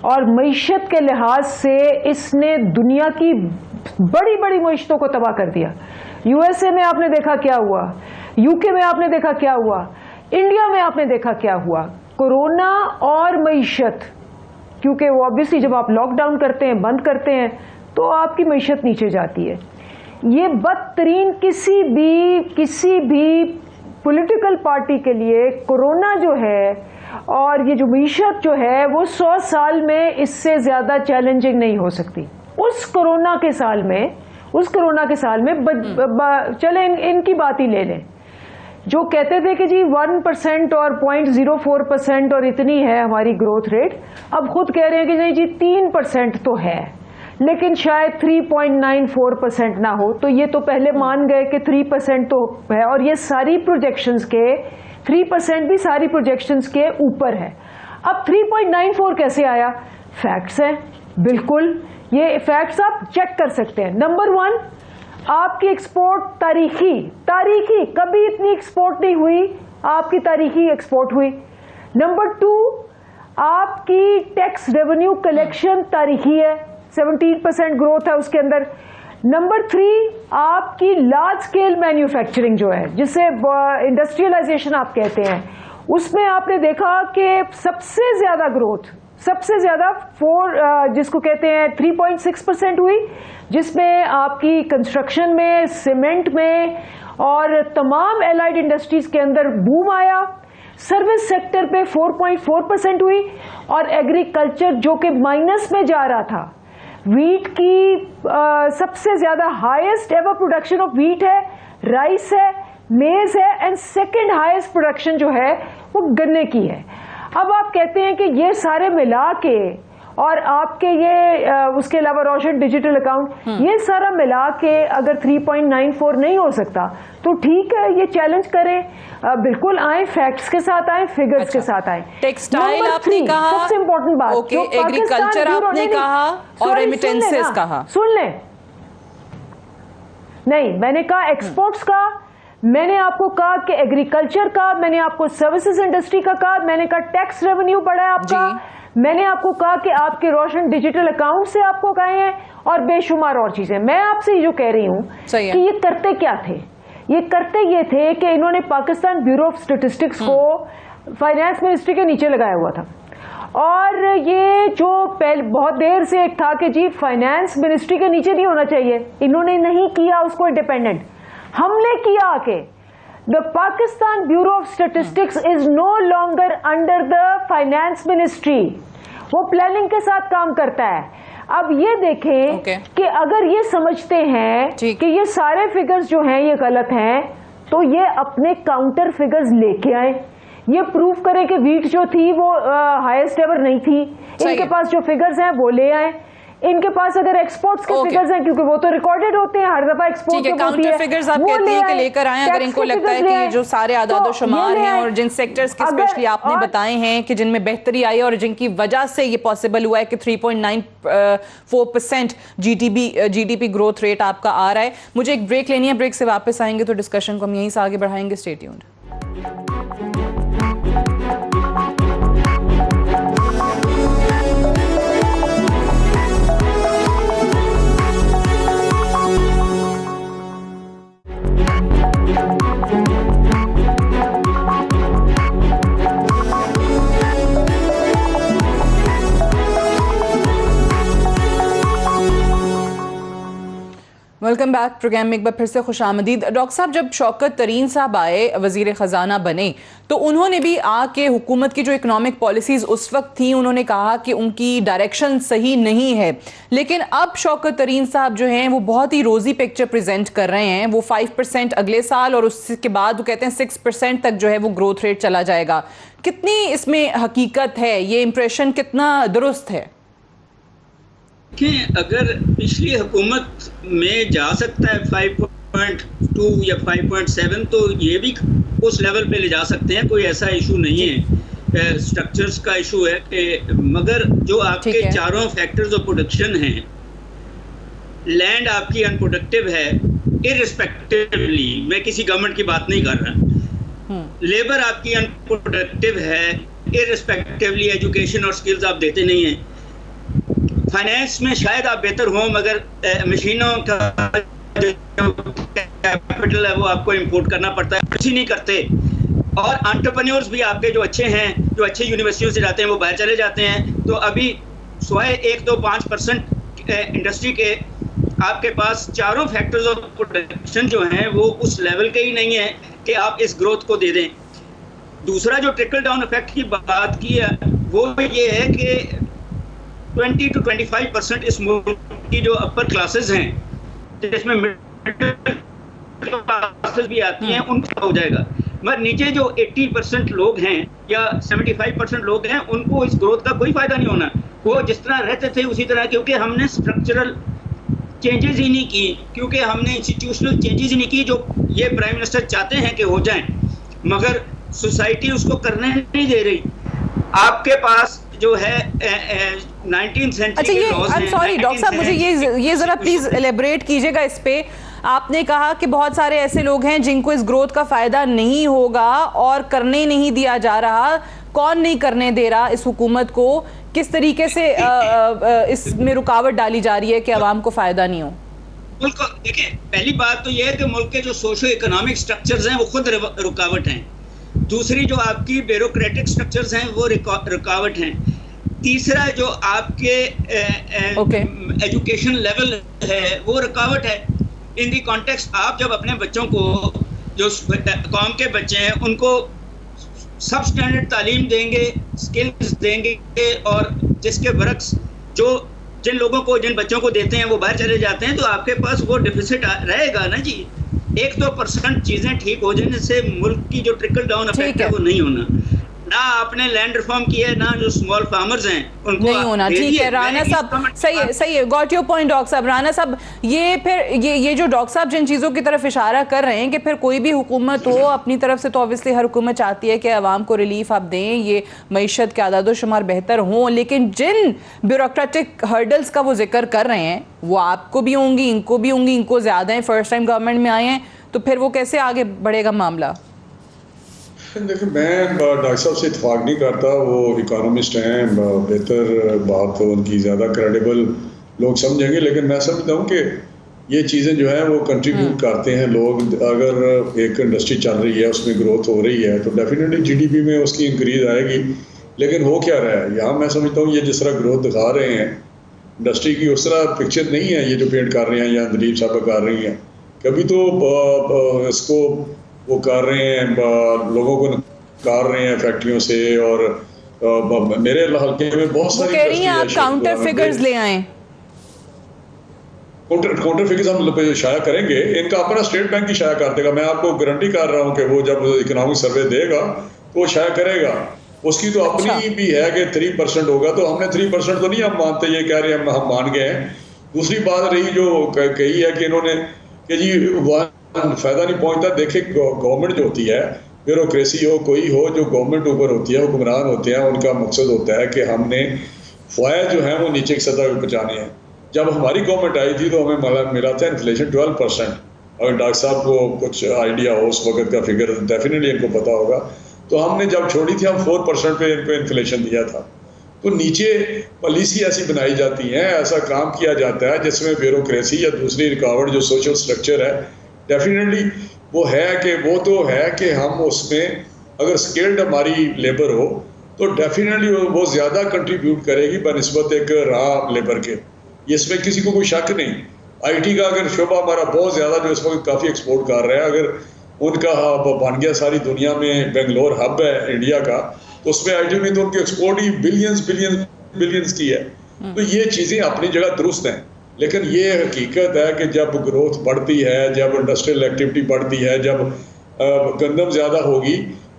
और मईशत के लिहाज से इसने दुनिया की बड़ी बड़ी मईशतों को तबाह कर दिया। यूएसए में आपने देखा क्या हुआ, यूके में आपने देखा क्या हुआ, इंडिया में आपने देखा क्या हुआ। कोरोना और मईशत, क्योंकि वो ऑब्वियसली जब आप लॉकडाउन करते हैं, बंद करते हैं, तो आपकी मईशत नीचे जाती है। ये बदतरीन किसी भी पॉलिटिकल पार्टी के लिए कोरोना जो है और ये जो मईशत जो है वो 100 साल में इससे ज्यादा चैलेंजिंग नहीं हो सकती। उस कोरोना के साल में चले इनकी बात ही ले लें, जो कहते थे कि जी 1% और 0.04% और इतनी है हमारी ग्रोथ रेट, अब खुद कह रहे हैं कि नहीं जी 3% तो है, लेकिन शायद 3.94% ना हो। तो ये तो पहले मान गए कि 3% तो है, और ये सारी प्रोजेक्शंस के 3% भी सारी प्रोजेक्शंस के ऊपर है। अब 3.94 कैसे आया? फैक्ट्स हैं, बिल्कुल ये फैक्ट्स आप चेक कर सकते हैं। नंबर 1, आपकी एक्सपोर्ट तारीखी कभी इतनी एक्सपोर्ट नहीं हुई, आपकी तारीखी एक्सपोर्ट हुई। नंबर 2, आपकी टैक्स रेवेन्यू कलेक्शन तारीखी है, 17% ग्रोथ है उसके अंदर। नंबर 3, आपकी लार्ज स्केल मैन्युफैक्चरिंग जो है, जिसे इंडस्ट्रियलाइजेशन आप कहते हैं, उसमें आपने देखा कि सबसे ज्यादा ग्रोथ, सबसे ज्यादा जिसको कहते हैं 3.6% हुई, जिसमें आपकी कंस्ट्रक्शन में, सीमेंट में और तमाम एलाइड इंडस्ट्रीज के अंदर बूम आया। सर्विस सेक्टर पे 4.4% हुई, और एग्रीकल्चर जो कि माइनस में जा रहा था, वीट की सबसे ज्यादा highest ever production of wheat है, राइस है, मेज है, एंड सेकंड हाईएस्ट प्रोडक्शन जो है वो गन्ने की है। अब आप कहते हैं कि ये सारे मिला के, और आपके ये उसके अलावा रोशन डिजिटल अकाउंट, ये सारा मिला के अगर 3.94 नहीं हो सकता तो ठीक है, ये चैलेंज करें, बिल्कुल आए, फैक्ट्स के साथ आए, फिगर्स के साथ आए। टेक्सटाइल आपने कहा, सबसे इंपॉर्टेंट बात, ओके, एग्रीकल्चर आपने कहा, और रेमिटेंसेस कहा। सुन लें, नहीं मैंने कहा एक्सपोर्ट्स का, मैंने आपको कहा कि एग्रीकल्चर का, मैंने आपको सर्विसेज इंडस्ट्री का कहा, मैंने कहा टैक्स रेवेन्यू बढ़ा है आपका, मैंने आपको कहा कि आपके रोशन डिजिटल अकाउंट से आपको कहे हैं, और बेशुमार और चीजें। मैं आपसे जो कह रही हूं कि ये करते क्या थे, ये करते ये थे कि इन्होंने पाकिस्तान ब्यूरो ऑफ स्टैटिस्टिक्स को फाइनेंस मिनिस्ट्री के नीचे लगाया हुआ था, और ये जो बहुत देर से एक था कि जी फाइनेंस मिनिस्ट्री के नीचे नहीं होना चाहिए, इन्होंने नहीं किया उसको इंडिपेंडेंट, हमने किया आके। The Pakistan bureau of statistics is no longer under the finance ministry, वो प्लानिंग के साथ काम करता है। अब ये देखें कि अगर ये समझते हैं कि ये सारे फिगर्स जो हैं ये गलत हैं, तो ये अपने काउंटर फिगर्स लेके आए, ये प्रूफ करें कि वीट जो थी वो हाईएस्ट एवर नहीं थी, इनके पास जो फिगर्स हैं वो ले आए। इनके पास अगर एक्सपोर्ट्स के फिगर्स हैं, क्योंकि वो तो रिकॉर्डेड होते हैं, हर दफा एक्सपोर्ट काउंटर फिगर्स आप कहते हैं कि लेकर आए, अगर इनको लगता है कि ये जो सारे आदाद शुमार हैं और जिन सेक्टर्स के स्पेशली आपने बताए हैं कि जिनमें बेहतरी आई और जिनकी वजह से ये पॉसिबल हुआ है कि 3.94% जीडीपी ग्रोथ रेट आपका आ रहा है। मुझे एक ब्रेक लेनी है, ब्रेक से वापस आएंगे तो डिस्कशन को हम यहीं से आगे बढ़ाएंगे। Stay tuned. Welcome back program में एक बार फिर से खुशामदीद। डॉक्टर साहब, जब शौकत तरीन साहब आए, वजीर ख़जाना बने, तो उन्होंने भी आके हुकूमत की जो इकोनॉमिक पॉलिसीज़ उस वक्त थी, उन्होंने कहा कि उनकी डायरेक्शन सही नहीं है। लेकिन अब शौकत तरीन साहब जो हैं वो बहुत ही रोज़ी पिक्चर प्रेजेंट कर रहे हैं। वो 5% अगले साल और उसके बाद वो कहते हैं 6% तक जो है वो ग्रोथ रेट चला जाएगा। कितनी इसमें हकीकत है, ये इंप्रेशन कितना दुरुस्त है? देखें, अगर पिछली हुकूमत में जा सकता है 5.2 या 5.7, तो ये भी उस लेवल पे ले जा सकते हैं, कोई ऐसा इशू नहीं है। स्ट्रक्चर्स का इशू है कि मगर जो आपके चारों फैक्टर्स ऑफ प्रोडक्शन हैं, लैंड आपकी अनप्रोडक्टिव है इररिस्पेक्टिवली, मैं किसी गवर्नमेंट की बात नहीं कर रहा, लेबर आपकी अनप्रोडक्टिव है इररिस्पेक्टिवली, एजुकेशन और स्किल्स आप देते नहीं हैं, फाइनेंस में शायद आप बेहतर हो मगर मशीनों का जो कैपिटल है वो आपको इंपोर्ट करना पड़ता है, कुछ ही नहीं करते। और एंटरप्रेन्योर्स भी आपके जो अच्छे हैं, जो अच्छे यूनिवर्सिटियों से जाते हैं, वो बाहर चले जाते हैं। तो अभी स्वाय 1-2-5% इंडस्ट्री के आपके पास चारों फैक्टर्स ऑफ प्रोडक्शन जो हैं वो उस लेवल के ही नहीं है कि आप इस ग्रोथ को दे दें। दूसरा जो ट्रिकल डाउन इफेक्ट की बात की है वो ये है कि 20 to 25% इस मुल्क की जो अपर क्लासेस हैं, जिसमें मिडिल क्लासेस भी आती हैं, उनका हो जाएगा। मगर नीचे जो 80% लोग हैं या 75% लोग हैं, उनको इस ग्रोथ का कोई फायदा नहीं होना। वो जिस तरह रहते थे उसी तरह, क्योंकि हमने स्ट्रक्चरल चेंजेस ही नहीं की, क्योंकि हमने इंस्टीट्यूशनल चेंजेस ही नहीं की जो ये प्राइम मिनिस्टर चाहते हैं कि हो जाएं, मगर सोसाइटी उसको करने नहीं दे रही। आपके पास जो है 19th सेंचुरी अच्छा, ये सॉरी डॉक्टर साहब, मुझे ये जरा प्लीज एलेबरेट कीजिएगा इस पे। आपने कहा कि बहुत सारे ऐसे लोग हैं जिनको इस ग्रोथ का फायदा नहीं होगा और करने नहीं दिया जा रहा। कौन नहीं करने दे रहा इस हुकूमत को? किस तरीके से इसमें रुकावट डाली जा रही है कि आवाम को फायदा नहीं हो? मुल्क देखिए, पहली बात तो यह है कि मुल्क के जो सोशो इकोनॉमिक स्ट्रक्चर्स हैं वो खुद रुकावट हैं। दूसरी जो आपकी ब्यूरोक्रेटिक स्ट्रक्चर्स हैं वो रुकावट हैं। तीसरा जो आपके एजुकेशन लेवल है वो रुकावट है। इन दी कॉन्टेक्स्ट आप जब अपने बच्चों को, जो कौम के बच्चे हैं, उनको सब स्टैंडर्ड तालीम देंगे, स्किल्स देंगे, और जिसके बरक्स जिन लोगों को, जिन बच्चों को देते हैं वो बाहर चले जाते हैं, तो आपके पास वो डिफिसिट रहेगा ना जी। 1-2% चीजें ठीक हो जाने से मुल्क की जो ट्रिकल डाउन इफेक्ट है वो नहीं होना। ना आपने लैंड रिफॉर्म किया है, ना जो स्मॉल फार्मर्स हैं उनको नहीं होना। ठीक है राना साहब, सही है, गॉट योर पॉइंट डॉक्टर साहब। राना साहब, ये जो डॉक्टर साहब जिन चीज़ों की तरफ इशारा कर रहे हैं कि फिर कोई भी हुकूमत हो, अपनी तरफ से तो ऑब्वियसली हर हुकूमत चाहती है कि आवाम को रिलीफ आप दें, ये मईशत के आदादोशुमार बेहतर हों, लेकिन जिन ब्यूरोक्रेटिक हर्डल्स का वो जिक्र कर रहे हैं वो आपको भी होंगी, इनको भी होंगी, इनको ज़्यादा है, फर्स्ट टाइम गवर्नमेंट में आए हैं, तो फिर वो कैसे आगे बढ़ेगा मामला? देखिए, मैं डॉक्टर साहब से इत्तेफाक नहीं करता। वो इकोनॉमिस्ट हैं, बेहतर बात हो उनकी, ज़्यादा क्रेडिबल लोग समझेंगे। लेकिन मैं समझता हूँ कि ये चीज़ें जो हैं वो कंट्रीब्यूट करते हैं। लोग, अगर एक इंडस्ट्री चल रही है, उसमें ग्रोथ हो रही है, तो डेफिनेटली जीडीपी में उसकी इंक्रीज आएगी। लेकिन हो क्या रहा है यहाँ, मैं समझता हूँ ये जिस तरह ग्रोथ दिखा रहे हैं इंडस्ट्री की, उस तरह पिक्चर नहीं है ये जो पेंट कर रहे हैं या दलीप साहब कर रही हैं। कभी तो इसको वो कर रहे हैं, लोगों को निकाल रहे हैं फैक्ट्रियों से, और मेरे हल्के में बहुत सारी कह रही हैं आप काउंटर फिगर्स ले आएं। काउंटर फिगर्स हम शाया करेंगे, इनका अपना स्टेट बैंक ही शाया कर देगा। मैं आपको गारंटी कर रहा हूँ कि वो जब इकोनॉमिक सर्वे देगा तो वो शाया करेगा। उसकी तो अपनी भी है कि 3% होगा, तो हमने 3% तो नहीं हम मानते, ये कह रहे हैं हम मान गए हैं। दूसरी बात रही जो कही है कि इन्होंने कि जी फायदा नहीं पहुंचता। देखिए, गवर्नमेंट जो होती है, ब्यूरोक्रेसी हो, कोई हो, जो गवर्नमेंट ऊपर होती है, हुक्मरान होते हैं, उनका मकसद होता है कि हमने फ़वाद जो है वो नीचे की सतह पर पहुँचाने हैं। जब हमारी गवर्नमेंट आई थी तो हमें मिला था इन्फ्लेशन 12%। अगर डॉक्टर साहब को कुछ आइडिया हो उस वक्त का फिगर, डेफिनेटली इनको पता होगा। तो हमने जब छोड़ी थी, हम 4% पे इनको इन्फ्लेशन दिया था। तो नीचे पॉलिसी ऐसी बनाई जाती है, ऐसा काम किया जाता है जिसमें ब्यूरोक्रेसी या दूसरी रुकावट जो सोशल स्ट्रक्चर है, डेफिनेटली वो है कि वो तो है कि हम उसमें अगर स्किल्ड हमारी लेबर हो तो डेफिनेटली वो ज़्यादा कंट्रीब्यूट करेगी बनिस्बत एक रहा लेबर के। इसमें किसी को कोई शक नहीं। आईटी का अगर शोबा हमारा बहुत ज़्यादा जो इस वक्त काफ़ी एक्सपोर्ट कर रहा है, अगर उनका हब बन गया सारी दुनिया में, बेंगलोर हब है इंडिया का, तो उसमें आईटी में तो उनकी एक्सपोर्ट ही बिलियंस की है। तो ये चीज़ें अपनी जगह दुरुस्त हैं। लेकिन ये हकीकत है कि जब ग्रोथ बढ़ती है, जब इंडस्ट्रियल एक्टिविटी बढ़ती है, जब गंदम ज़्यादा होगी,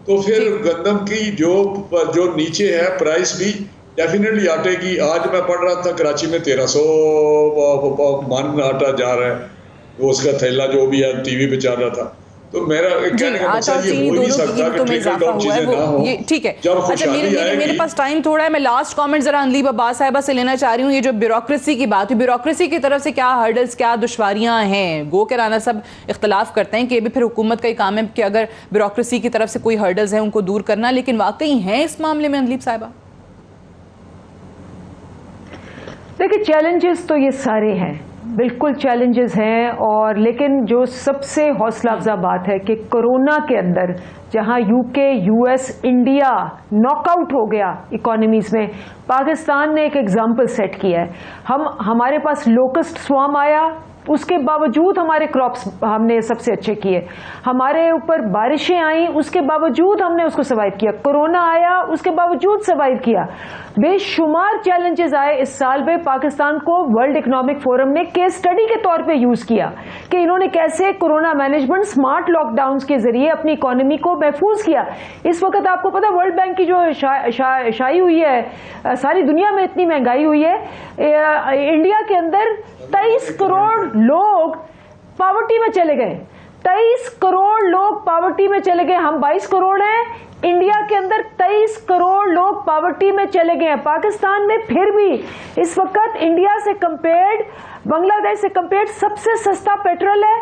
तो फिर गंदम की जो नीचे है प्राइस भी डेफिनेटली आटे की, आज मैं पढ़ रहा था कराची में 1300 मन आटा जा रहा है, वो उसका थैला जो भी है टीवी पे चल रहा था। तो मेरा कहने का आटा और मकसद ये चीनी हो ही नहीं दोनों की सकता कि कीमतों में ट्रिकल इजाफा डाउन हुआ है, चीजें ना हो। वो ये ठीक है। जब अच्छा, खुशहाली मेरे आएगी, पास टाइम थोड़ा है, मैं लास्ट कमेंट जरा अनलीब अब्बास साहिबा से लेना चाह रही हूँ। ये जो ब्यूरोक्रेसी की बात है, ब्यूरोक्रेसी की तरफ से क्या हर्डल्स, क्या दुश्वारियां हैं? गो के राना सब इख्तलाफ करते हैं कि ये भी फिर हुकूमत का ही काम है कि अगर ब्यूरोक्रेसी की तरफ से कोई हर्डल्स हैं उनको दूर करना, लेकिन वाकई हैं इस मामले में अनलीब साहिबा? देखिए, चैलेंजेस तो ये सारे हैं, बिल्कुल चैलेंजेस हैं, और लेकिन जो सबसे हौसला अफजा बात है कि कोरोना के अंदर जहां यूके, यूएस, इंडिया नॉकआउट हो गया इकोनॉमीज में, पाकिस्तान ने एक एग्जाम्पल सेट किया है। हमारे पास लोकस्ट स्वार्म आया, उसके बावजूद हमारे क्रॉप्स हमने सबसे अच्छे किए। हमारे ऊपर बारिशें आई, उसके बावजूद हमने उसको सर्वाइव किया। कोरोना आया, उसके बावजूद सर्वाइव किया। बेशुमार चैलेंजेस आए इस साल में। पाकिस्तान को वर्ल्ड इकोनॉमिक फोरम ने केस स्टडी के तौर पे यूज किया कि इन्होंने कैसे कोरोना मैनेजमेंट, स्मार्ट लॉकडाउन के जरिए अपनी इकोनॉमी को महफूज किया। इस वक्त आपको पता, वर्ल्ड बैंक की जो शाई हुई है, सारी दुनिया में इतनी महंगाई हुई है, इंडिया के अंदर 23 करोड़ लोग पॉवर्टी में चले गए। 23 करोड़ लोग पॉवर्टी में चले गए। हम 22 करोड़ हैं, इंडिया के अंदर 23 करोड़ लोग पॉवर्टी में चले गए हैं। पाकिस्तान में फिर भी इस वक्त इंडिया से कंपेयर्ड, बांग्लादेश से कंपेयर्ड सबसे सस्ता पेट्रोल है,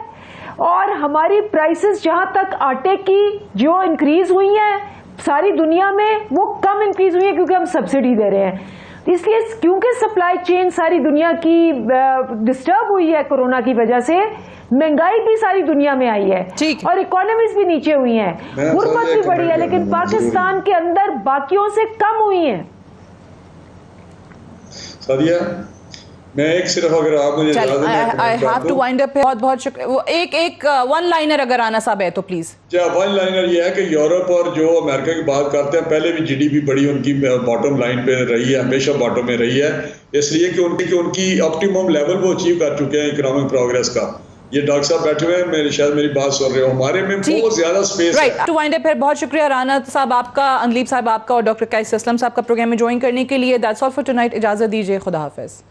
और हमारी प्राइसेस जहां तक आटे की जो इंक्रीज हुई हैं सारी दुनिया में, वो कम इंक्रीज हुई है क्योंकि हम सब्सिडी दे रहे हैं। इसलिए क्योंकि सप्लाई चेन सारी दुनिया की डिस्टर्ब हुई है कोरोना की वजह से, महंगाई भी सारी दुनिया में आई है और इकोनॉमीज भी नीचे हुई हैं, गुर्बत भी बढ़ी है, लेकिन पाकिस्तान के अंदर बाकियों से कम हुई है। सादिया, मैं एक सिर्फ, अगर आप मुझे I have to wind up. बहुत बहुत शुक्रिया। वो एक वन लाइनर अगर राना साहब है तो प्लीज। वन लाइनर ये है कि यूरोप और जो अमेरिका की बात करते हैं, पहले भी जीडीपी बड़ी उनकी बॉटम लाइन पे रही है, हमेशा बॉटम में रही है, इसलिए कि उनकी ऑप्टिमम लेवल वो अचीव कर चुके हैं इकोनॉमिक प्रोग्रेस का। ये डॉक्टर साहब बैठे हुए हैं, शायद मेरी बात सुन रहे हो, हमारे में बहुत ज्यादा स्पेस है। टू वाइंड अप, बहुत शुक्रिया राना साहब आपका, अनलीब साहब आपका, और डॉक्टर कैस असलम साहब का प्रोग्राम में ज्वाइन करने के लिए। That's all for tonight. इजाजत दीजिए, खुदा हाफिज।